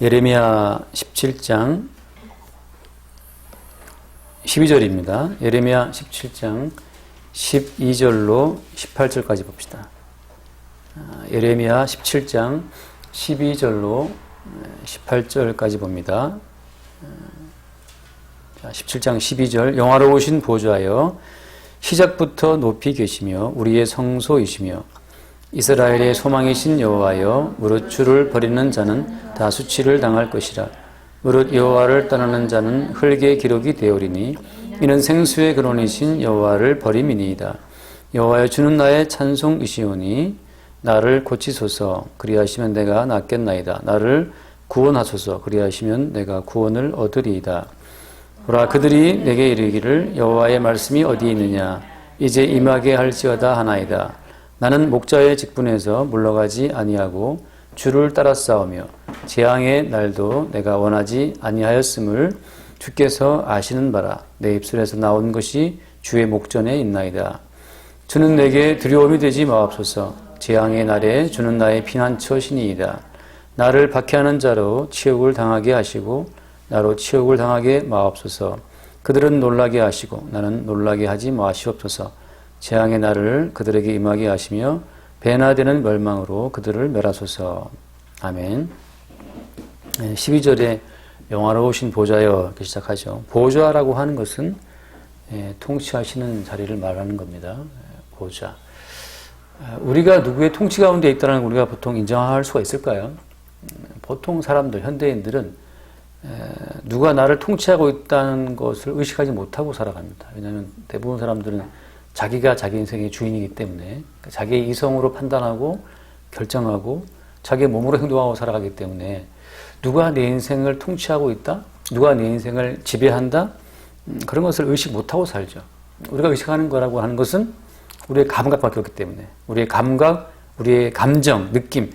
예레미야 17장 12절입니다. 예레미야 17장 12절로 18절까지 봅시다. 예레미야 17장 12절로 18절까지 봅니다. 17장 12절 영화로우신 보좌여 시작부터 높이 계시며 우리의 성소이시며 이스라엘의 소망이신 여호와여 무릇 주를 버리는 자는 다 수치를 당할 것이라. 무릇 여호와를 떠나는 자는 흙의 기록이 되오리니 이는 생수의 근원이신 여호와를 버림이니이다. 여호와여 주는 나의 찬송이시오니 나를 고치소서. 그리하시면 내가 낫겠나이다. 나를 구원하소서. 그리하시면 내가 구원을 얻으리이다. 보라 그들이 내게 이르기를 여호와의 말씀이 어디 있느냐 이제 임하게 할지어다 하나이다. 나는 목자의 직분에서 물러가지 아니하고 주를 따라 싸우며 재앙의 날도 내가 원하지 아니하였음을 주께서 아시는 바라. 내 입술에서 나온 것이 주의 목전에 있나이다. 주는 내게 두려움이 되지 마옵소서. 재앙의 날에 주는 나의 피난처시니이다. 나를 박해하는 자로 치욕을 당하게 하시고 나로 치욕을 당하게 마옵소서. 그들은 놀라게 하시고 나는 놀라게 하지 마시옵소서. 재앙의 날을 그들에게 임하게 하시며 배나 되는 멸망으로 그들을 멸하소서. 아멘. 12절에 영화로우신 보좌여 이렇게 시작하죠. 보좌라고 하는 것은 통치하시는 자리를 말하는 겁니다. 보좌. 우리가 누구의 통치 가운데 있다는 걸 우리가 보통 인정할 수가 있을까요? 보통 사람들, 현대인들은 누가 나를 통치하고 있다는 것을 의식하지 못하고 살아갑니다. 왜냐하면 대부분 사람들은 자기가 자기 인생의 주인이기 때문에 자기의 이성으로 판단하고 결정하고 자기의 몸으로 행동하고 살아가기 때문에 누가 내 인생을 통치하고 있다? 누가 내 인생을 지배한다? 그런 것을 의식 못하고 살죠. 우리가 의식하는 거라고 하는 것은 우리의 감각밖에 없기 때문에 우리의 감각, 우리의 감정, 느낌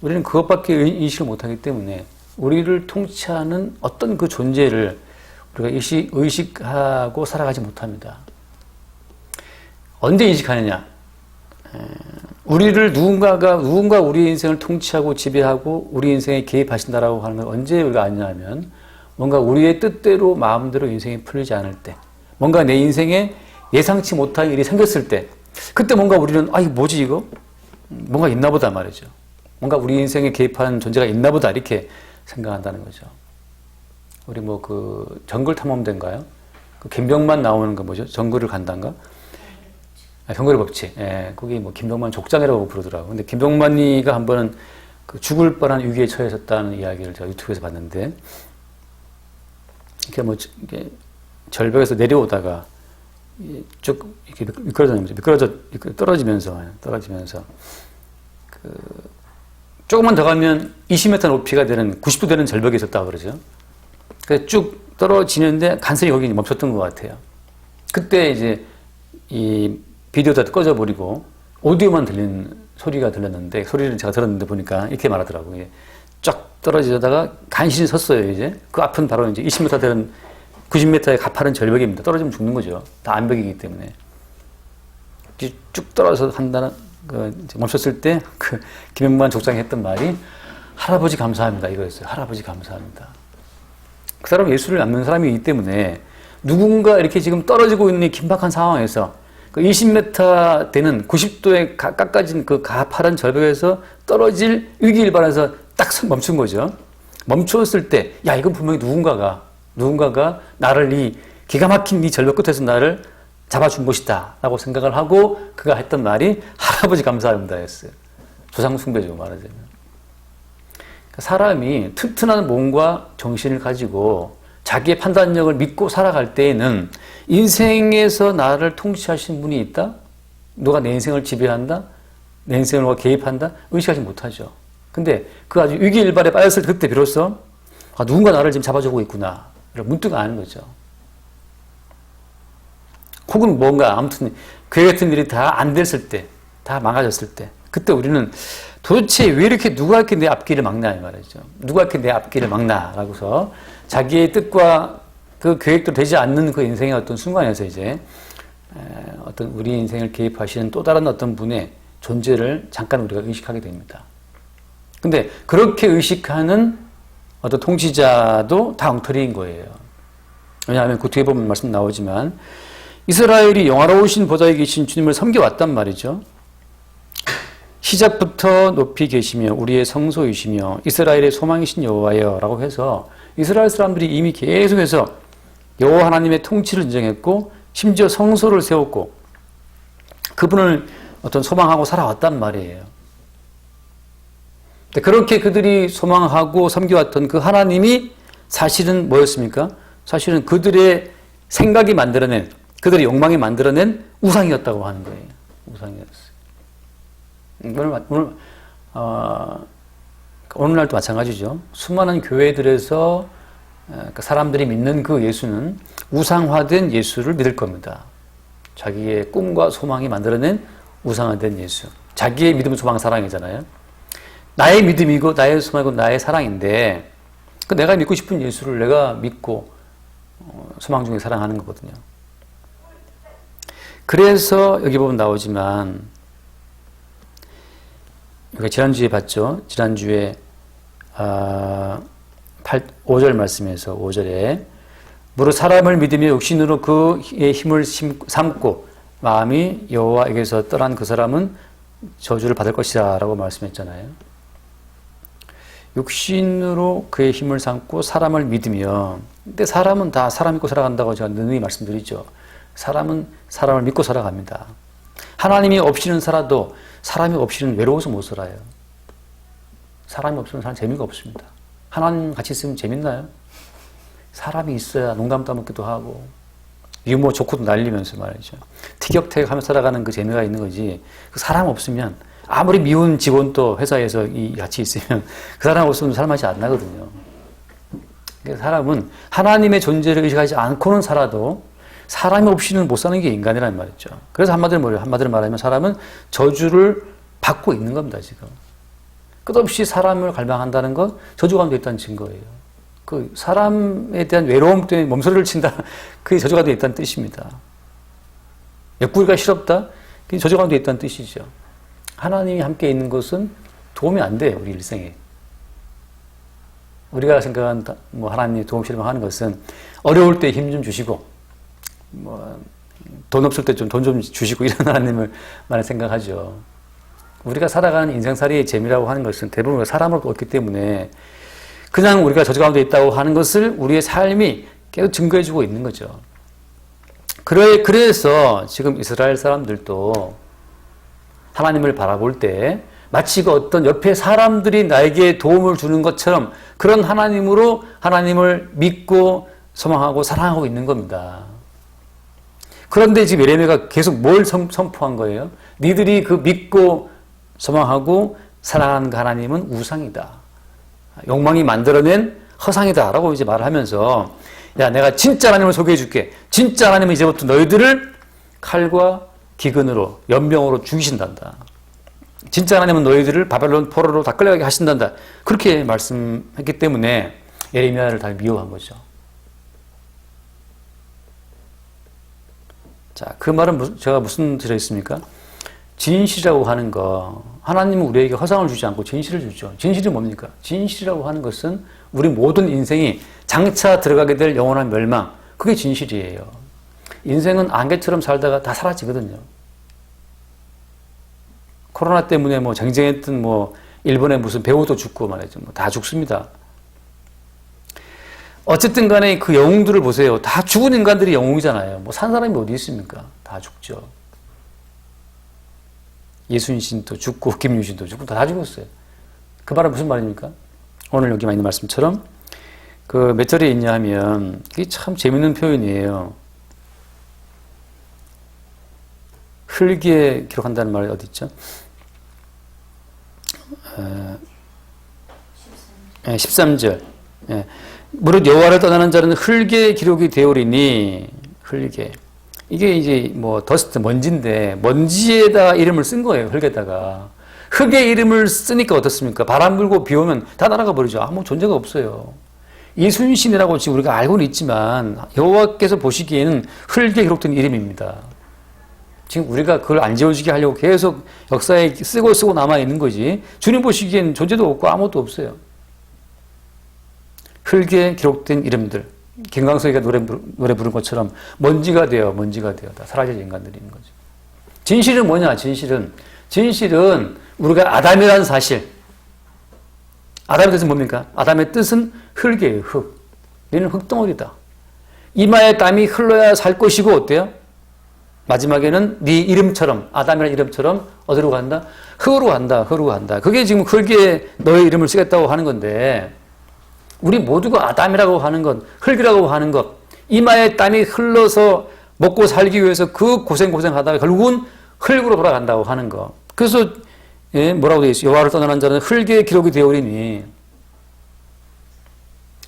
우리는 그것밖에 인식을 못하기 때문에 우리를 통치하는 어떤 그 존재를 우리가 의식하고 살아가지 못합니다. 언제 인식하느냐? 우리를 누군가 우리의 인생을 통치하고 지배하고 우리 인생에 개입하신다라고 하는 걸 언제 우리가 아냐면 뭔가 우리의 뜻대로 마음대로 인생이 풀리지 않을 때, 뭔가 내 인생에 예상치 못한 일이 생겼을 때, 그때 뭔가 우리는 이거 뭐지 이거? 뭔가 있나 보다 말이죠. 뭔가 우리 인생에 개입하는 존재가 있나 보다 이렇게 생각한다는 거죠. 우리 정글 탐험대인가요? 그 김병만 나오는 거 뭐죠? 정글을 간단가? 정글의 법칙. 거기 김병만 족장이라고 부르더라고요. 근데 김병만이가 한 번은 죽을 뻔한 위기에 처했었다는 이야기를 제가 유튜브에서 봤는데, 이렇게 절벽에서 내려오다가 쭉 이렇게 떨어지면서 조금만 더 가면 20m 높이가 되는 90도 되는 절벽에 있었다고 그러죠. 그래서 쭉 떨어지는데 간신히 거기 멈췄던 것 같아요. 그때 이제 이 비디오 다 꺼져버리고 오디오만 소리가 들렸는데 소리를 제가 들었는데 보니까 이렇게 말하더라고요. 쫙 떨어지다가 간신히 섰어요. 이제 그 앞은 바로 이제 20m 되는 90m의 가파른 절벽입니다. 떨어지면 죽는 거죠. 다 암벽이기 때문에 쭉 떨어져서 멈췄을 때 김영만 족장이 했던 말이 할아버지 감사합니다 이거였어요. 할아버지 감사합니다. 그 사람은 예수를 안 믿는 사람이기 때문에 누군가 이렇게 지금 떨어지고 있는 이 긴박한 상황에서 20m 되는 90도에 깎아진 그 가파른 절벽에서 떨어질 위기일반에서 딱 멈춘 거죠. 멈췄을 때, 이건 분명히 누군가가 나를 이 기가 막힌 이 절벽 끝에서 나를 잡아준 것이다 라고 생각을 하고 그가 했던 말이 할아버지 감사합니다 였어요. 조상숭배죠 말하자면. 사람이 튼튼한 몸과 정신을 가지고 자기의 판단력을 믿고 살아갈 때에는 인생에서 나를 통치하신 분이 있다? 누가 내 인생을 지배한다? 내 인생을 누가 개입한다? 의식하지 못하죠. 근데 그 아주 위기일발에 빠졌을 때 그때 비로소 누군가 나를 지금 잡아주고 있구나 문득 아는 거죠. 혹은 뭔가 아무튼 그 같은 일이 다 안 됐을 때, 다 망가졌을 때 그때 우리는 도대체 왜 이렇게 누가 이렇게 내 앞길을 막나 이 말이죠. 누가 이렇게 내 앞길을 막나라고서 자기의 뜻과 그 계획도 되지 않는 그 인생의 어떤 순간에서 이제 어떤 우리 인생을 개입하시는 또 다른 어떤 분의 존재를 잠깐 우리가 의식하게 됩니다. 근데 그렇게 의식하는 어떤 통치자도 다 엉터리인 거예요. 왜냐하면 그 뒤에 보면 말씀 나오지만 이스라엘이 영화로우신 보좌에 계신 주님을 섬겨왔단 말이죠. 시작부터 높이 계시며 우리의 성소이시며 이스라엘의 소망이신 여호와여 라고 해서 이스라엘 사람들이 이미 계속해서 여호와 하나님의 통치를 인정했고 심지어 성소를 세웠고 그분을 어떤 소망하고 살아왔단 말이에요. 그렇게 그들이 소망하고 섬겨왔던 그 하나님이 사실은 뭐였습니까? 사실은 그들의 생각이 만들어낸, 그들의 욕망이 만들어낸 우상이었다고 하는 거예요. 우상이었어요. 오늘날도 마찬가지죠. 수많은 교회들에서 사람들이 믿는 그 예수는 우상화된 예수를 믿을 겁니다. 자기의 꿈과 소망이 만들어낸 우상화된 예수. 자기의 믿음은 소망 사랑이잖아요. 나의 믿음이고 나의 소망이고 나의 사랑인데 그 내가 믿고 싶은 예수를 내가 믿고 소망 중에 사랑하는 거거든요. 그래서 여기 보면 나오지만 지난주에 봤죠. 지난주에 5절 말씀에서 5절에 무릇 사람을 믿으며 육신으로 그의 힘을 삼고 마음이 여호와에게서 떠난 그 사람은 저주를 받을 것이다 라고 말씀했잖아요. 육신으로 그의 힘을 삼고 사람을 믿으며, 근데 사람은 다 사람 믿고 살아간다고 제가 늘히 말씀드리죠. 사람은 사람을 믿고 살아갑니다. 하나님이 없이는 살아도 사람이 없이는 외로워서 못 살아요. 사람이 없으면 사람 재미가 없습니다. 하나님 같이 있으면 재밌나요? 사람이 있어야 농담 따먹기도 하고 유머 좋고도 날리면서 말이죠. 티격태격하며 살아가는 그 재미가 있는 거지. 그 사람 없으면 아무리 미운 직원도 회사에서 같이 있으면 그 사람 없으면 살 맛이 안 나거든요. 사람은 하나님의 존재를 의식하지 않고는 살아도 사람이 없이는 못 사는 게 인간이라는 말이죠. 그래서 한마디로 말하면 사람은 저주를 받고 있는 겁니다, 지금. 끝없이 사람을 갈망한다는 건 저주 가운데 있다는 증거예요. 그 사람에 대한 외로움 때문에 몸소리를 친다, 그게 저주 가운데 있다는 뜻입니다. 옆구리가 시럽다, 그게 저주 가운데 있다는 뜻이죠. 하나님이 함께 있는 것은 도움이 안 돼요, 우리 일생에. 우리가 생각한 하나님이 도움 실망하는 것은 어려울 때 힘 좀 주시고, 돈 없을 때 좀 돈 좀 주시고 이런 하나님을 많이 생각하죠. 우리가 살아가는 인생살이의 재미라고 하는 것은 대부분 사람으로 얻기 때문에 그냥 우리가 저주 가운데 있다고 하는 것을 우리의 삶이 계속 증거해주고 있는 거죠. 그래서 지금 이스라엘 사람들도 하나님을 바라볼 때 마치 그 어떤 옆에 사람들이 나에게 도움을 주는 것처럼 그런 하나님으로 하나님을 믿고 소망하고 사랑하고 있는 겁니다. 그런데 지금 예레미야가 계속 뭘 선포한 거예요? 니들이 그 믿고 소망하고 사랑하는 그 하나님은 우상이다. 욕망이 만들어낸 허상이다. 라고 이제 말을 하면서, 야, 내가 진짜 하나님을 소개해 줄게. 진짜 하나님은 이제부터 너희들을 칼과 기근으로, 연병으로 죽이신단다. 진짜 하나님은 너희들을 바벨론 포로로 다 끌려가게 하신단다. 그렇게 말씀했기 때문에 예레미야를 다 미워한 거죠. 자, 그 말은 제가 무슨 뜻이 있습니까? 진실이라고 하는 거, 하나님은 우리에게 허상을 주지 않고 진실을 주죠. 진실이 뭡니까? 진실이라고 하는 것은 우리 모든 인생이 장차 들어가게 될 영원한 멸망, 그게 진실이에요. 인생은 안개처럼 살다가 다 사라지거든요. 코로나 때문에 쟁쟁했던 일본의 무슨 배우도 죽고 말이죠. 다 죽습니다. 어쨌든 간에 그 영웅들을 보세요. 다 죽은 인간들이 영웅이잖아요. 산 사람이 어디 있습니까? 다 죽죠. 예순신도 죽고 김유신도 죽고 다 죽었어요. 그 말은 무슨 말입니까? 오늘 여기 있는 말씀처럼 그 몇 절에 있냐 하면 이게 참 재밌는 표현이에요. 흙에 기록한다는 말이 어디 있죠? 13절. 무릇 여호와를 떠나는 자는 흙에 기록이 되오리니, 흙에. 이게 이제 더스트, 먼지인데, 먼지에다가 이름을 쓴 거예요, 흙에다가. 흙에 이름을 쓰니까 어떻습니까? 바람 불고 비 오면 다 날아가 버리죠. 아무 존재가 없어요. 이순신이라고 지금 우리가 알고는 있지만, 여호와께서 보시기에는 흙에 기록된 이름입니다. 지금 우리가 그걸 안 지워지게 하려고 계속 역사에 쓰고 남아있는 거지. 주님 보시기엔 존재도 없고 아무것도 없어요. 흙에 기록된 이름들, 김광석이가 노래 부른 것처럼 먼지가 되어 다 사라질 인간들인 거죠. 진실은 뭐냐? 진실은 우리가 아담이라는 사실. 아담의 뜻은 뭡니까? 아담의 뜻은 흙이에요. 흙. 너는 흙덩어리다. 이마에 땀이 흘러야 살 것이고 어때요? 마지막에는 네 이름처럼, 아담이라는 이름처럼 어디로 간다? 흙으로 간다. 그게 지금 흙에 너의 이름을 쓰겠다고 하는 건데, 우리 모두가 아담이라고 하는 것, 흙이라고 하는 것, 이마에 땀이 흘러서 먹고 살기 위해서 그 고생하다가 결국은 흙으로 돌아간다고 하는 것. 그래서 뭐라고 되어 있어요? 여호와를 떠나는 자는 흙에 기록이 되어오리니.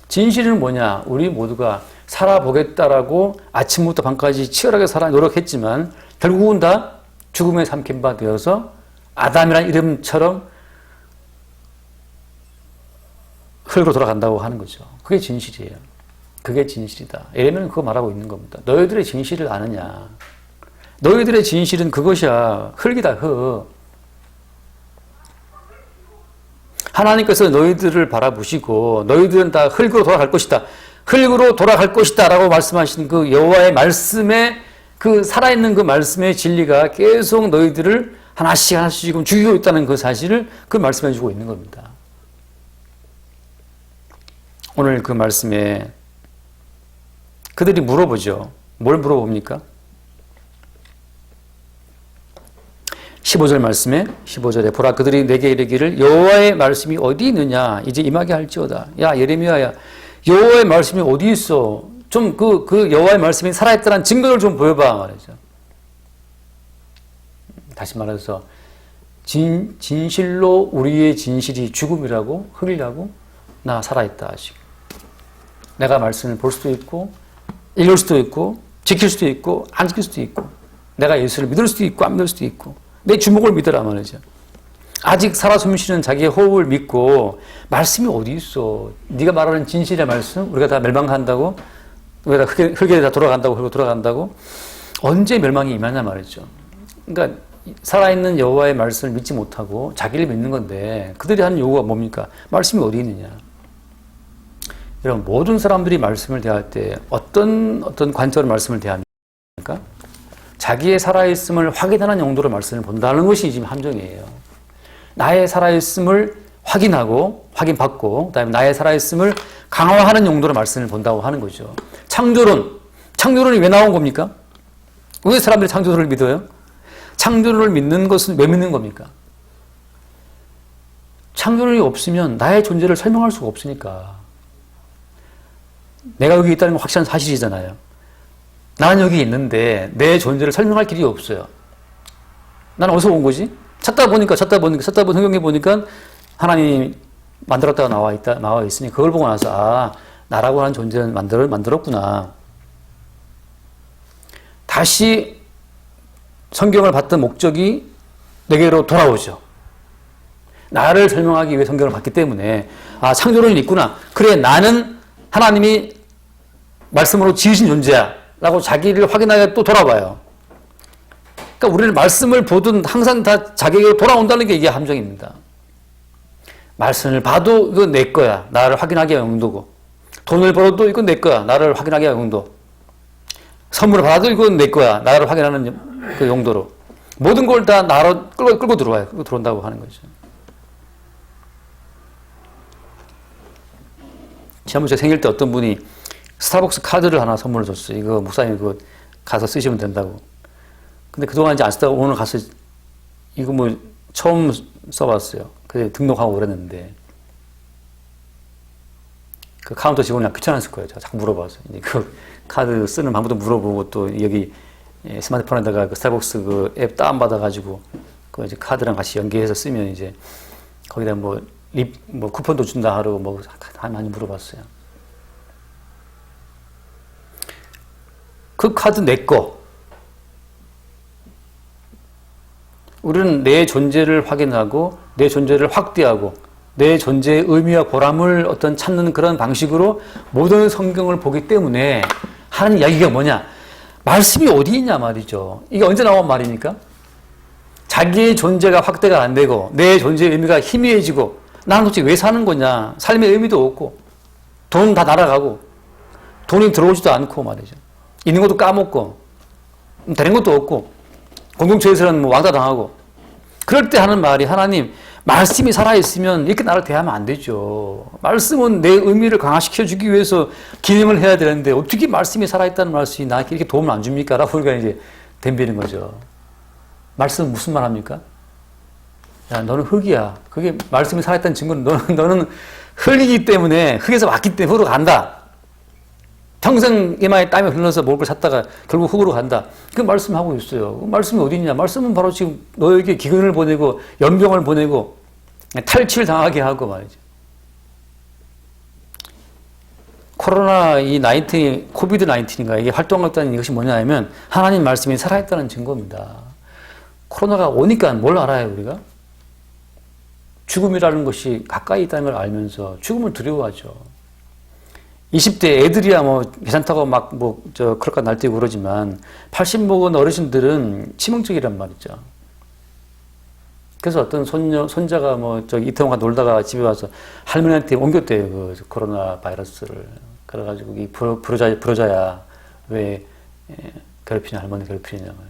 진실은 뭐냐? 우리 모두가 살아보겠다라고 아침부터 밤까지 치열하게 노력했지만 결국은 다 죽음에 삼킨 바 되어서 아담이라는 이름처럼 흙으로 돌아간다고 하는 거죠. 그게 진실이에요. 그게 진실이다. 예레미야는 그거 말하고 있는 겁니다. 너희들의 진실을 아느냐? 너희들의 진실은 그것이야. 흙이다, 흙. 하나님께서 너희들을 바라보시고 너희들은 다 흙으로 돌아갈 것이다. 흙으로 돌아갈 것이다 라고 말씀하신 그 여호와의 말씀에 그 살아있는 그 말씀의 진리가 계속 너희들을 하나씩 지금 죽이고 있다는 그 사실을 그 말씀해 주고 있는 겁니다. 오늘 그 말씀에 그들이 물어보죠. 뭘 물어봅니까? 15절 말씀에 15절에 보라 그들이 내게 이르기를 여호와의 말씀이 어디 있느냐 이제 임하게 할지어다. 야 예레미야야 여호와의 말씀이 어디 있어? 좀 그 여호와의 말씀이 살아있다는 증거를 좀 보여봐 말이죠. 다시 말해서 진실로 우리의 진실이 죽음이라고 흙이라고 나 살아있다 하시고 내가 말씀을 볼 수도 있고 읽을 수도 있고 지킬 수도 있고 안 지킬 수도 있고 내가 예수를 믿을 수도 있고 안 믿을 수도 있고 내 주목을 믿으라 말이죠. 아직 살아 숨쉬는 자기의 호흡을 믿고 말씀이 어디 있어? 네가 말하는 진실의 말씀 우리가 다 멸망한다고 우리가 흙에 다 돌아간다고 언제 멸망이 임하냐 말이죠. 그러니까 살아있는 여호와의 말씀을 믿지 못하고 자기를 믿는 건데 그들이 하는 요구가 뭡니까? 말씀이 어디 있느냐? 여러분 모든 사람들이 말씀을 대할 때 어떤 관점으로 말씀을 대합니까? 자기의 살아있음을 확인하는 용도로 말씀을 본다는 것이 지금 함정이에요. 나의 살아있음을 확인받고 그다음에 나의 살아있음을 강화하는 용도로 말씀을 본다고 하는 거죠. 창조론이 왜 나온 겁니까? 왜 사람들이 창조론을 믿어요? 창조론을 믿는 것은 왜 믿는 겁니까? 창조론이 없으면 나의 존재를 설명할 수가 없으니까. 내가 여기 있다는 건 확실한 사실이잖아요. 나는 여기 있는데 내 존재를 설명할 길이 없어요. 나는 어디서 온 거지? 찾다 보니까 성경에 보니까 하나님이 만들었다가 나와 있으니 그걸 보고 나서 나라고 하는 존재는 만들었구나. 다시 성경을 봤던 목적이 내게로 돌아오죠. 나를 설명하기 위해 성경을 봤기 때문에 창조론이 있구나. 그래 나는 하나님이 말씀으로 지으신 존재야 라고 자기를 확인하게 또 돌아봐요. 그러니까 우리는 말씀을 보든 항상 다 자기에게 돌아온다는 게 이게 함정입니다. 말씀을 봐도 이건 내 거야. 나를 확인하기 위한 용도고. 돈을 벌어도 이건 내 거야. 나를 확인하기 위한 용도. 선물을 받아도 이건 내 거야. 나를 확인하는 그 용도로. 모든 걸 다 나로 끌고 들어와요. 끌고 들어온다고 하는 거죠. 지난번 제 생일 때 어떤 분이 스타벅스 카드를 하나 선물을 줬어요. 이거 목사님 그거 가서 쓰시면 된다고. 근데 그동안 이제 안 쓰다가 오늘 가서 이거 뭐 처음 써봤어요. 그래 등록하고 그랬는데 그 카운터 직원이 귀찮았을 거예요. 제가 자꾸 물어봐서 이제 그 카드 쓰는 방법도 물어보고 또 여기 스마트폰에다가 그 스타벅스 그 앱 다운 받아가지고 그 이제 카드랑 같이 연계해서 쓰면 이제 거기다 뭐 쿠폰도 준다 하고 뭐 많이 물어봤어요. 그 카드 내 거. 우리는 내 존재를 확인하고 내 존재를 확대하고 내 존재의 의미와 보람을 찾는 그런 방식으로 모든 성경을 보기 때문에 하는 이야기가 뭐냐? 말씀이 어디 있냐 말이죠. 이게 언제 나온 말입니까? 자기의 존재가 확대가 안 되고 내 존재의 의미가 희미해지고 나는 도대체 왜 사는 거냐? 삶의 의미도 없고 돈 다 날아가고 돈이 들어오지도 않고 말이죠. 있는 것도 까먹고 되는 것도 없고 공동체에서는 뭐 왕따 당하고 그럴 때 하는 말이 하나님 말씀이 살아있으면 이렇게 나를 대하면 안 되죠. 말씀은 내 의미를 강화시켜주기 위해서 기능을 해야 되는데 어떻게 말씀이 살아있다는 말씀이 나에게 이렇게 도움을 안 줍니까? 라고 우리가 이제 덤비는 거죠. 말씀은 무슨 말 합니까? 야, 너는 흙이야. 그게 말씀이 살아있다는 증거는 너는 흙이기 때문에 흙에서 왔기 때문에 흙으로 간다. 평생 이마에 땀이 흘러서 먹을 걸 찾다가 결국 흙으로 간다. 그 말씀하고 있어요. 그 말씀이 어디 있냐? 말씀은 바로 지금 너에게 기근을 보내고 연병을 보내고 탈취를 당하게 하고 말이죠. 코로나 코비드 19인가 이게 활동했다는 이것이 뭐냐면 하나님 말씀이 살아있다는 증거입니다. 코로나가 오니까 뭘 알아요, 우리가? 죽음이라는 것이 가까이 있다는 걸 알면서 죽음을 두려워하죠. 20대 애들이야 괜찮다고 그럴까 날뛰고 그러지만 80 먹은 어르신들은 치명적이란 말이죠. 그래서 어떤 손자가 이태원가 놀다가 집에 와서 할머니한테 옮겼대요. 그 코로나 바이러스를. 그래가지고 이 불효자야 왜 괴롭히냐, 할머니 괴롭히냐 말이죠.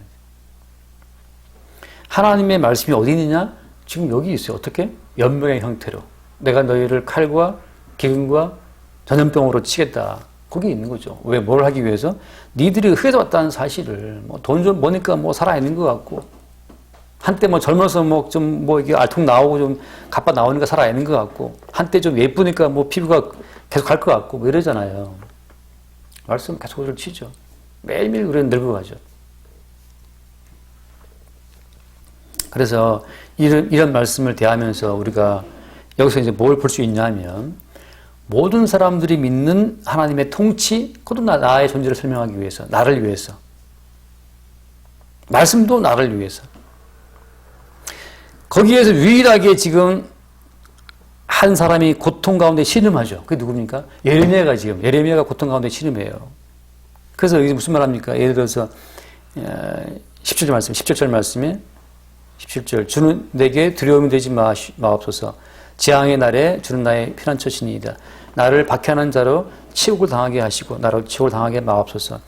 하나님의 말씀이 어디 있느냐? 지금 여기 있어요. 어떻게? 연병의 형태로. 내가 너희를 칼과 기근과 전염병으로 치겠다. 거기 있는 거죠. 왜? 뭘 하기 위해서? 니들이 흙에서 왔다는 사실을 돈 좀 버니까 살아있는 것 같고 한때 젊어서 이게 알통 나오고 좀 가빠 나오니까 살아있는 것 같고 한때 좀 예쁘니까 피부가 계속 갈 것 같고 이러잖아요. 말씀 계속 호를 치죠. 매일매일 그래 늙어가죠. 그래서 이런 말씀을 대하면서 우리가 여기서 이제 뭘 볼 수 있냐면 모든 사람들이 믿는 하나님의 통치, 그것도 나의 존재를 설명하기 위해서, 나를 위해서. 말씀도 나를 위해서. 거기에서 유일하게 지금 한 사람이 고통 가운데 신음하죠. 그게 누굽니까? 예레미야가 고통 가운데 신음해요. 그래서 이게 무슨 말 합니까? 예를 들어서 17절 말씀에 17절 주는 내게 두려움이 되지 마옵소서. 재앙의 날에 주는 나의 피난처시니이다. 나를 박해하는 자로 치욕을 당하게 하시고 나로 치욕을 당하게 마옵소서.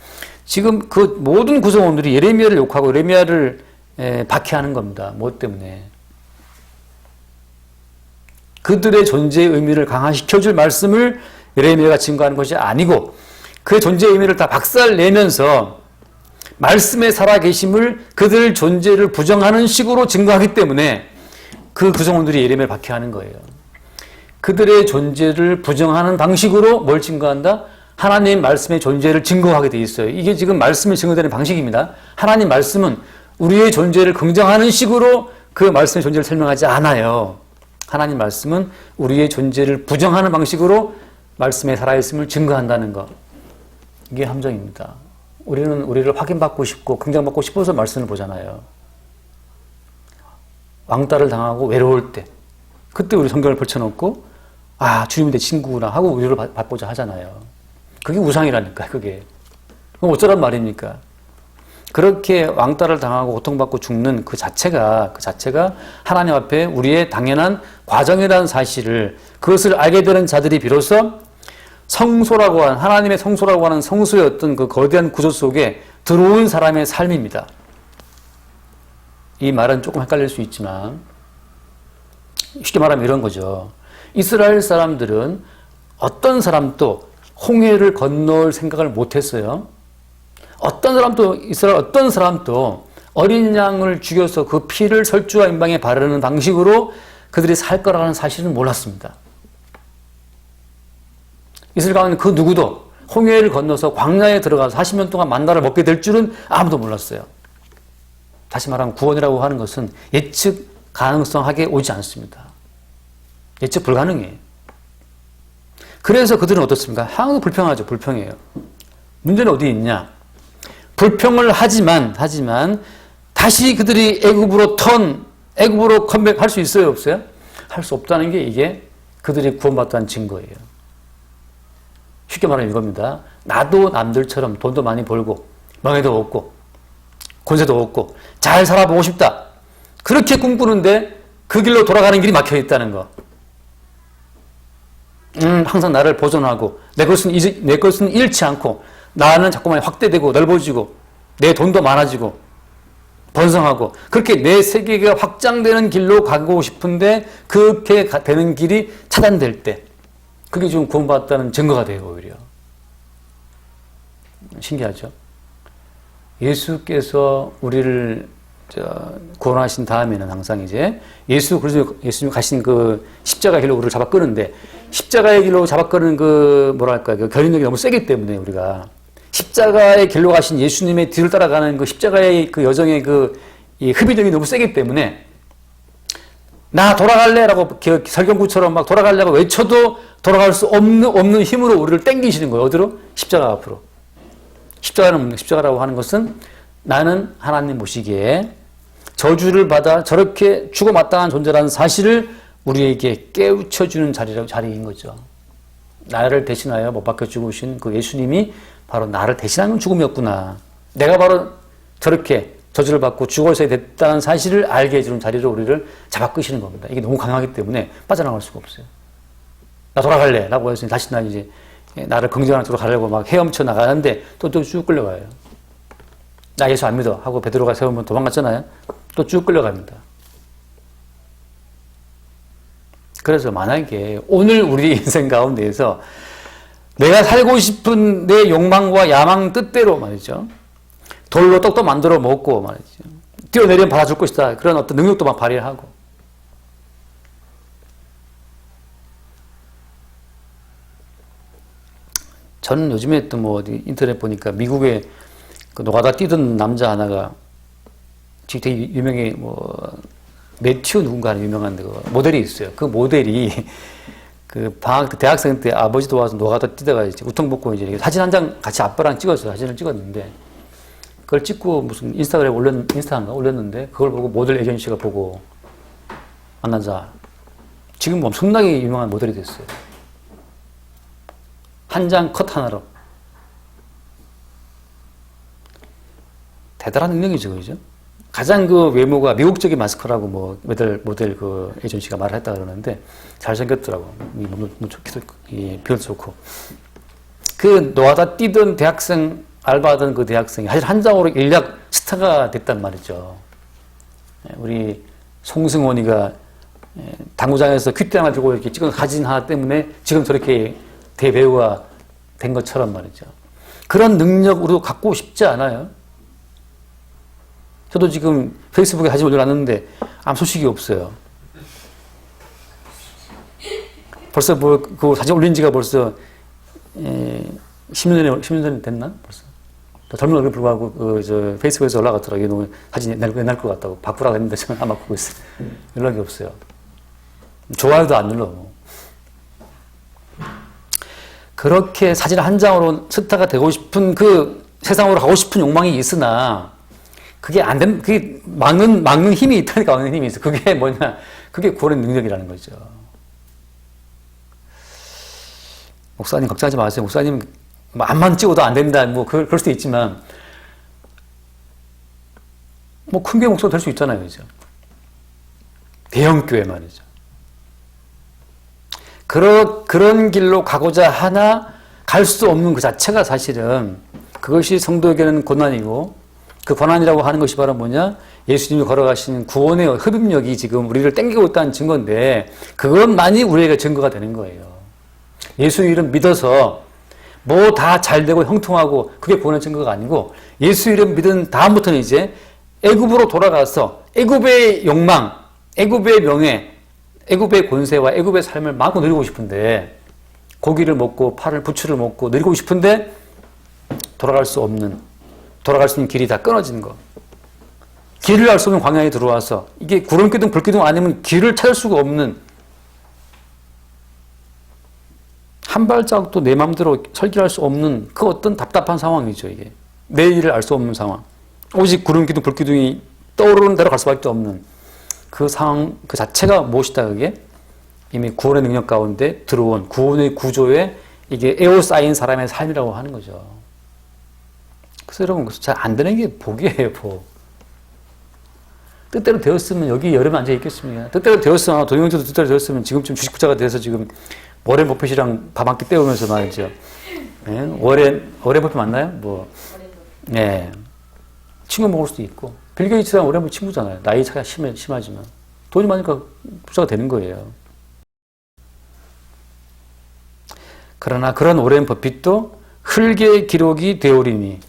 지금 그 모든 구성원들이 예레미야를 욕하고 예레미야를 박해하는 겁니다. 뭐 때문에? 그들의 존재의 의미를 강화시켜줄 말씀을 예레미야가 증거하는 것이 아니고 그 존재의 의미를 다 박살내면서 말씀에 살아계심을 그들 존재를 부정하는 식으로 증거하기 때문에 그 구성원들이 예레미야를 박해하는 거예요. 그들의 존재를 부정하는 방식으로 뭘 증거한다? 하나님 말씀의 존재를 증거하게 돼 있어요. 이게 지금 말씀이 증거되는 방식입니다. 하나님 말씀은 우리의 존재를 긍정하는 식으로 그 말씀의 존재를 설명하지 않아요. 하나님 말씀은 우리의 존재를 부정하는 방식으로 말씀에 살아있음을 증거한다는 것. 이게 함정입니다. 우리는 우리를 확인받고 싶고 긍정받고 싶어서 말씀을 보잖아요. 왕따를 당하고 외로울 때 그때 우리 성경을 펼쳐놓고 주님이 내 친구구나 하고 위로를 받고자 하잖아요. 그게 우상이라니까. 그게 그럼 어쩌란 말입니까? 그렇게 왕따를 당하고 고통받고 죽는 그 자체가 하나님 앞에 우리의 당연한 과정이라는 사실을 그것을 알게 되는 자들이 비로소 성소라고 하는 하나님의 성소라고 하는 성소의 어떤 그 거대한 구조 속에 들어온 사람의 삶입니다. 이 말은 조금 헷갈릴 수 있지만 쉽게 말하면 이런 거죠. 이스라엘 사람들은 어떤 사람도 홍해를 건널 생각을 못했어요. 이스라엘 어떤 사람도 어린 양을 죽여서 그 피를 설주와 임방에 바르는 방식으로 그들이 살 거라는 사실은 몰랐습니다. 이스라엘 가운데 그 누구도 홍해를 건너서 광야에 들어가서 40년 동안 만나를 먹게 될 줄은 아무도 몰랐어요. 다시 말하면 구원이라고 하는 것은 예측 가능성하게 오지 않습니다. 예측 불가능해요. 그래서 그들은 어떻습니까? 항상 불평하죠. 불평해요. 문제는 어디 있냐? 불평을 하지만 다시 그들이 애굽으로 컴백할 수 있어요? 없어요? 할 수 없다는 게 이게 그들이 구원받았다는 증거예요. 쉽게 말하면 이겁니다. 나도 남들처럼 돈도 많이 벌고 명예도 얻고 권세도 얻고 잘 살아보고 싶다. 그렇게 꿈꾸는데 그 길로 돌아가는 길이 막혀 있다는 거. 항상 나를 보존하고 내 것은 잃지 않고 나는 자꾸만 확대되고 넓어지고 내 돈도 많아지고 번성하고 그렇게 내 세계가 확장되는 길로 가고 싶은데 그렇게 되는 길이 차단될 때 그게 좀 구원받았다는 증거가 돼요. 오히려 신기하죠. 예수께서 우리를 구원하신 다음에는 항상 이제 예수님 가신 그 십자가 길로 우리를 잡아 끄는데 십자가의 길로 잡아 끄는 그 뭐랄까 그 결인력이 너무 세기 때문에 우리가 십자가의 길로 가신 예수님의 뒤를 따라가는 그 십자가의 그 여정의 이 흡입력이 너무 세기 때문에 나 돌아갈래라고 설경구처럼 막 돌아가려고 외쳐도 돌아갈 수 없는 힘으로 우리를 땡기시는 거예요. 어디로? 십자가 앞으로. 십자가라고 하는 것은 나는 하나님 보시기에 저주를 받아 저렇게 죽어마땅한 존재라는 사실을 우리에게 깨우쳐주는 자리인 거죠. 나를 대신하여 못 박혀 죽으신 그 예수님이 바로 나를 대신하는 죽음이었구나. 내가 바로 저렇게 저주를 받고 죽어서야 됐다는 사실을 알게 해주는 자리로 우리를 잡아 끄시는 겁니다. 이게 너무 강하기 때문에 빠져나갈 수가 없어요. 나 돌아갈래 라고 해서 다시 나를 긍정하는 쪽으로 가려고 막 헤엄쳐 나가는데 또 쭉 끌려가요. 나 예수 안 믿어 하고 베드로가 세우면 도망갔잖아요. 또 쭉 끌려갑니다. 그래서 만약에 오늘 우리 인생 가운데에서 내가 살고 싶은 내 욕망과 야망 뜻대로 말이죠. 돌로 떡도 만들어 먹고 말이죠. 뛰어내리면 받아줄 것이다. 그런 어떤 능력도 막 발휘하고. 저는 요즘에 또 뭐 어디 인터넷 보니까 미국에 그 노가다 뛰던 남자 하나가 지금 되게 유명해 매튜 누군가 하는 유명한 그 모델이 있어요. 그 모델이 그 방학 때 대학생 때 아버지도 와서 노가다 뛰다가 이제 우통 벗고 이제 사진 한 장 같이 아빠랑 찍었어요. 사진을 찍었는데 그걸 찍고 무슨 인스타그램에 올렸는데 그걸 보고 모델 에이전시가 보고 만나자. 지금 엄청나게 유명한 모델이 됐어요. 한 장 컷 하나로. 대단한 능력이죠, 그죠? 가장 그 외모가 미국적인 마스크라고 모델 그 에이전시가 말을 했다 그러는데 잘생겼더라고. 몸도 좋기도, 비율도 좋고. 그 노하다 뛰던 대학생, 알바하던 그 대학생이 사실 한 장으로 일약 스타가 됐단 말이죠. 우리 송승헌이가 당구장에서 퀴트 하나 들고 이렇게 찍은 사진 하나 때문에 지금 저렇게 대배우가 된 것처럼 말이죠. 그런 능력 우리도 갖고 싶지 않아요? 저도 지금 페이스북에 사진 올려놨는데 아무 소식이 없어요. 벌써 그 사진 올린 지가 벌써 10년 전이 됐나? 벌써. 젊은 얼굴 불구하고 페이스북에서 올라갔더라고요. 너무 사진 옛날 것 같다고. 바꾸라고 했는데 저는 안 바꾸고 있어요. 연락이 없어요. 좋아요도 안 눌러. 그렇게 사진 한 장으로 스타가 되고 싶은 그 세상으로 가고 싶은 욕망이 있으나 그게 안 되면 그게 막는 힘이 있다니까. 막는 힘이 있어. 그게 뭐냐? 그게 구원의 능력이라는 거죠. 목사님 걱정하지 마세요. 목사님 암만 찍어도 안 된다. 그럴 수도 있지만 큰 교회 목사도 될 수 있잖아요, 그죠? 대형 교회 말이죠. 그런 길로 가고자 하나 갈 수 없는 그 자체가 사실은 그것이 성도에게는 고난이고 그 고난이라고 하는 것이 바로 뭐냐? 예수님이 걸어가신 구원의 흡입력이 지금 우리를 땡기고 있다는 증거인데 그것만이 우리에게 증거가 되는 거예요. 예수 이름 믿어서 뭐 다 잘되고 형통하고 그게 구원의 증거가 아니고 예수 이름 믿은 다음부터는 이제 애굽으로 돌아가서 애굽의 욕망, 애굽의 명예, 애굽의 권세와 애굽의 삶을 마음껏 누리고 싶은데 고기를 먹고 부추를 먹고 누리고 싶은데 돌아갈 수 있는 길이 다 끊어진 거. 길을 알 수 없는 광야에 들어와서 이게 구름기둥 불기둥 아니면 길을 찾을 수가 없는 한 발자국도 내 마음대로 설계할 수 없는 그 어떤 답답한 상황이죠. 이게 내일을 알 수 없는 상황. 오직 구름기둥 불기둥이 떠오르는 대로 갈 수밖에 없는 그 상황 그 자체가 무엇이다. 그게 이미 구원의 능력 가운데 들어온 구원의 구조에 이게 에워싸인 사람의 삶이라고 하는 거죠. 그래서 여러분 잘 안 되는 게 복이에요. 복. 뜻대로 되었으면 여기 여름에 앉아 있겠습니까? 뜻대로 되었으면 도영정도 뜻대로 되었으면 지금쯤 주식 부자가 돼서 지금 워렌 버핏이랑 밥 한 끼 때우면서 말이죠. 예? 워렌 버핏 맞나요? 뭐, 예. 친구 먹을 수도 있고. 빌 게이츠랑 워렌 버핏 친구잖아요. 나이 차가 심하지만. 돈이 많으니까 부자가 되는 거예요. 그러나 그런 워렌 버핏도 흙의 기록이 되오리니,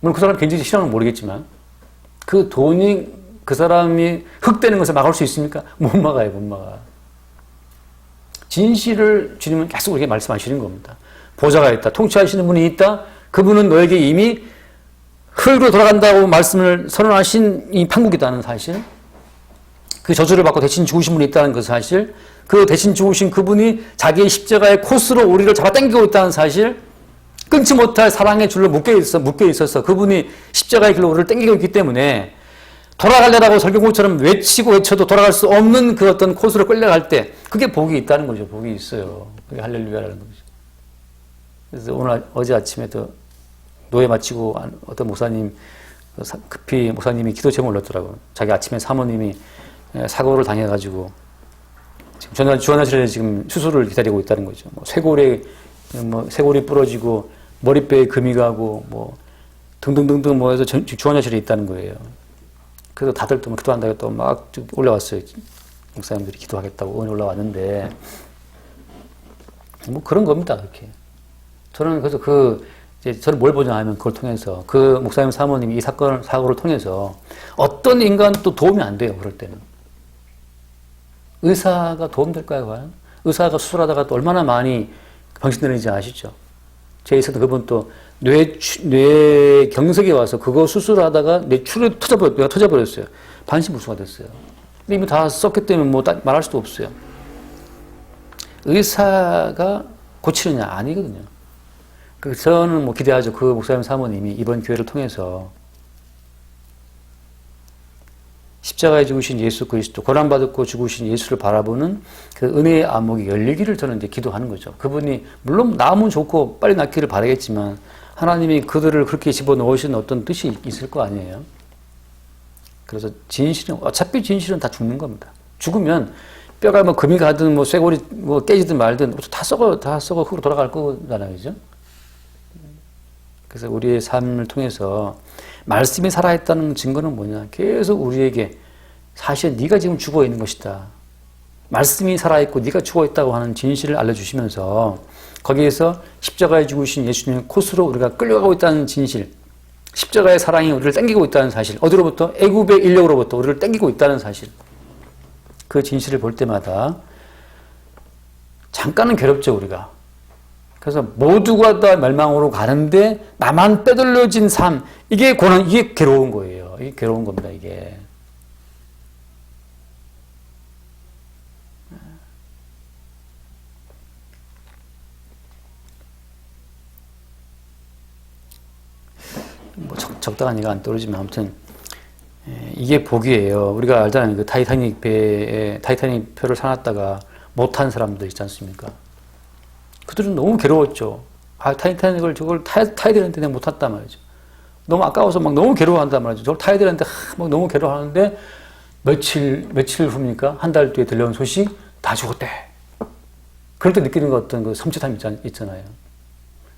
물론 그 사람 굉장히 신앙은 모르겠지만, 그 돈이 그 사람이 흙되는 것을 막을 수 있습니까? 못 막아요, 못 막아. 진실을 주님은 계속 우리에게 말씀하시는 겁니다. 보좌가 있다. 통치하시는 분이 있다. 그분은 너에게 이미 흙으로 돌아간다고 말씀을 선언하신 이 판국이라는 사실, 그 저주를 받고 대신 죽으신 분이 있다는 그 사실, 그 대신 죽으신 그분이 자기의 십자가의 코스로 우리를 잡아당기고 있다는 사실, 끊지 못할 사랑의 줄로 묶여 있어서 그분이 십자가의 길로 우리를 당기고 있기 때문에 돌아가려다고 설교공처럼 외치고 외쳐도 돌아갈 수 없는 그 어떤 코스로 끌려갈 때 그게 복이 있다는 거죠. 복이 있어요. 그게 할렐루야라는 거죠. 그래서 어제 아침에도 노예 마치고 어떤 목사님 급히 목사님이 기도 제목을 올렸더라고요. 자기 아침에 사모님이 사고를 당해가지고 지금 주원하실에 지금 수술을 기다리고 있다는 거죠. 쇄골이 부러지고 머리뼈에 금이 가고 뭐 등등등등 뭐 해서 주원하실에 있다는 거예요. 그래서 다들 또 기도한다고 또 막 올라왔어요. 목사님들이 기도하겠다고 의원이 올라왔는데 뭐 그런 겁니다. 그렇게. 저는 그래서 저는 뭘 보냐 하면 그걸 통해서 그 목사님 사모님이 이 사고를 통해서 어떤 인간도 도움이 안 돼요. 그럴 때는. 의사가 도움될까요? 과연? 의사가 수술하다가 또 얼마나 많이 병신되는지 아시죠? 제 있었던 그분 또 뇌 경색이 와서 그거 수술하다가 뇌출혈이 터져버렸어요. 반신불수가 됐어요. 근데 이미 다 썼기 때문에 뭐 말할 수도 없어요. 의사가 고치느냐? 아니거든요. 그래서 저는 뭐 기대하죠. 그 목사님 사모님이 이번 기회를 통해서 십자가에 죽으신 예수 그리스도, 고난받고 죽으신 예수를 바라보는 그 은혜의 안목이 열리기를 저는 이제 기도하는 거죠. 그분이, 물론 나으면 좋고 빨리 낫기를 바라겠지만, 하나님이 그들을 그렇게 집어넣으신 어떤 뜻이 있을 거 아니에요. 그래서 어차피 진실은 다 죽는 겁니다. 죽으면 뼈가 뭐 금이 가든 뭐 쇠골이 뭐 깨지든 말든 다 썩어 흙으로 돌아갈 거잖아요. 그죠? 그래서 우리의 삶을 통해서 말씀이 살아있다는 증거는 뭐냐? 계속 우리에게 사실 네가 지금 죽어 있는 것이다. 말씀이 살아있고 네가 죽어 있다고 하는 진실을 알려주시면서 거기에서 십자가에 죽으신 예수님의 코스로 우리가 끌려가고 있다는 진실, 십자가의 사랑이 우리를 당기고 있다는 사실, 어디로부터? 애굽의 인력으로부터 우리를 당기고 있다는 사실, 그 진실을 볼 때마다 잠깐은 괴롭죠, 우리가. 그래서 모두가 다 멸망으로 가는데 나만 빼돌려진 삶, 이게 괴로운 거예요. 이게 괴로운 겁니다, 이게. 뭐 적당한 얘기가 안 떠오르지만 아무튼 이게 복이에요. 우리가 알잖아요. 그 타이타닉 표를 사놨다가 못한 사람들 있지 않습니까? 그들은 너무 괴로웠죠. 타이타닉을 저걸 타야 되는데 내가 못 탔단 말이죠. 너무 아까워서 막 너무 괴로워한단 말이죠. 저걸 타야 되는데 막 너무 괴로워하는데 며칠 후입니까? 한 달 뒤에 들려온 소식, 다 죽었대. 그럴 때 느끼는 것 어떤 그 섬찟함 있잖아요.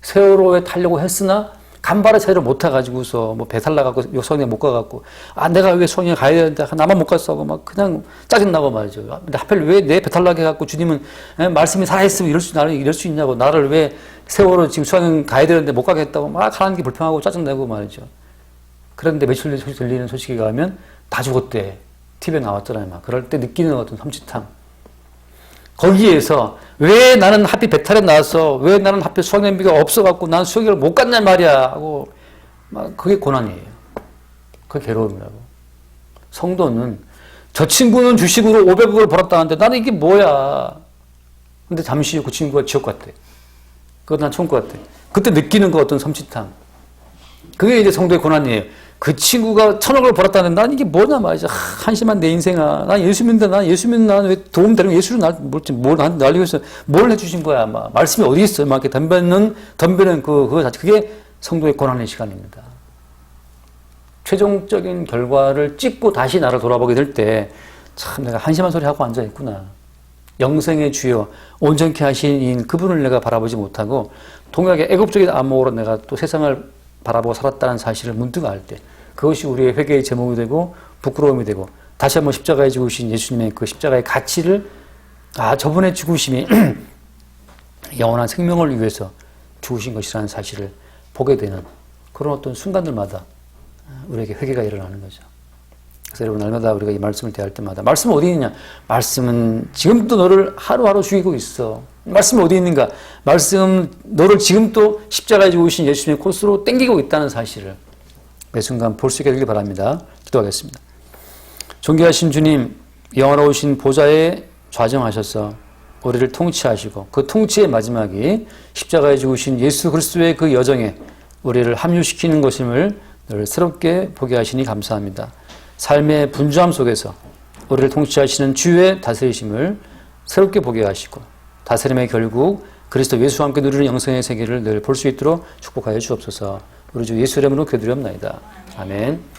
세월호에 타려고 했으나 간발의 차이를 못 타가지고서 뭐 배탈 나갖고 수원에 못 가갖고 내가 왜 수원에 가야 되는데 나만 못 갔어 하고 막 그냥 짜증나고 말이죠. 근데 하필 왜 내 배탈 나게 해갖고 주님은 말씀이 살아있으면 이럴 수 있냐고, 나를 왜 세월호 지금 수원 가야 되는데 못 가겠다고 막 하는 게 불평하고 짜증내고 말이죠. 그런데 며칠 뒤에 들리는 소식이 가면 다 죽었대. TV에 나왔잖아요. 막 그럴 때 느끼는 어떤 섬찟함. 거기에서 왜 나는 하필 배탈에 나왔어? 왜 나는 하필 수학연비가 없어갖고 난 수학을 못 갔냔 말이야 하고 막 그게 고난이에요. 그게 괴로움이라고. 성도는 저 친구는 주식으로 500억을 벌었다는데 나는 이게 뭐야? 근데 잠시 후 그 친구가 지옥 갔대. 그거 난 천국 갔대. 그때 느끼는 그 어떤 섬찟함. 그게 이제 성도의 고난이에요. 그 친구가 1000억을 벌었다는데 난 이게 뭐냐 말이죠. 한심한 내 인생아. 난 예수 믿는데 난 왜 도움 되는 예수를 날 위해서 뭘 해주신 거야. 막 말씀이 어디 있어요. 막 이렇게 덤비는 그거 자체. 그게 성도의 고난의 시간입니다. 최종적인 결과를 찍고 다시 나를 돌아보게 될 때 참 내가 한심한 소리 하고 앉아있구나. 영생의 주여 온전케 하신 이인 그분을 내가 바라보지 못하고 동약의 애국적인 안목으로 내가 또 세상을 바라보고 살았다는 사실을 문득 알 때 그것이 우리의 회개의 제목이 되고 부끄러움이 되고 다시 한번 십자가에 죽으신 예수님의 그 십자가의 가치를 저분의 죽으심이 영원한 생명을 위해서 죽으신 것이라는 사실을 보게 되는 그런 어떤 순간들마다 우리에게 회개가 일어나는 거죠. 그래서 여러분 날마다 우리가 이 말씀을 대할 때마다 말씀은 어디 있느냐? 말씀은 지금도 너를 하루하루 죽이고 있어. 말씀이 어디 있는가? 말씀 너를 지금도 십자가에 죽으신 예수님의 코스로 땡기고 있다는 사실을 매 순간 볼 수 있게 되길 바랍니다. 기도하겠습니다. 존귀하신 주님, 영원하신 보좌에 좌정하셔서 우리를 통치하시고 그 통치의 마지막이 십자가에 죽으신 예수 그리스도의 그 여정에 우리를 합류시키는 것임을 늘 새롭게 보게 하시니 감사합니다. 삶의 분주함 속에서 우리를 통치하시는 주의 다스리심을 새롭게 보게 하시고 다스림의 결국 그리스도 예수와 함께 누리는 영생의 세계를 늘 볼 수 있도록 축복하여 주옵소서. 우리 주 예수 이름으로 기도드리옵나이다. 아멘.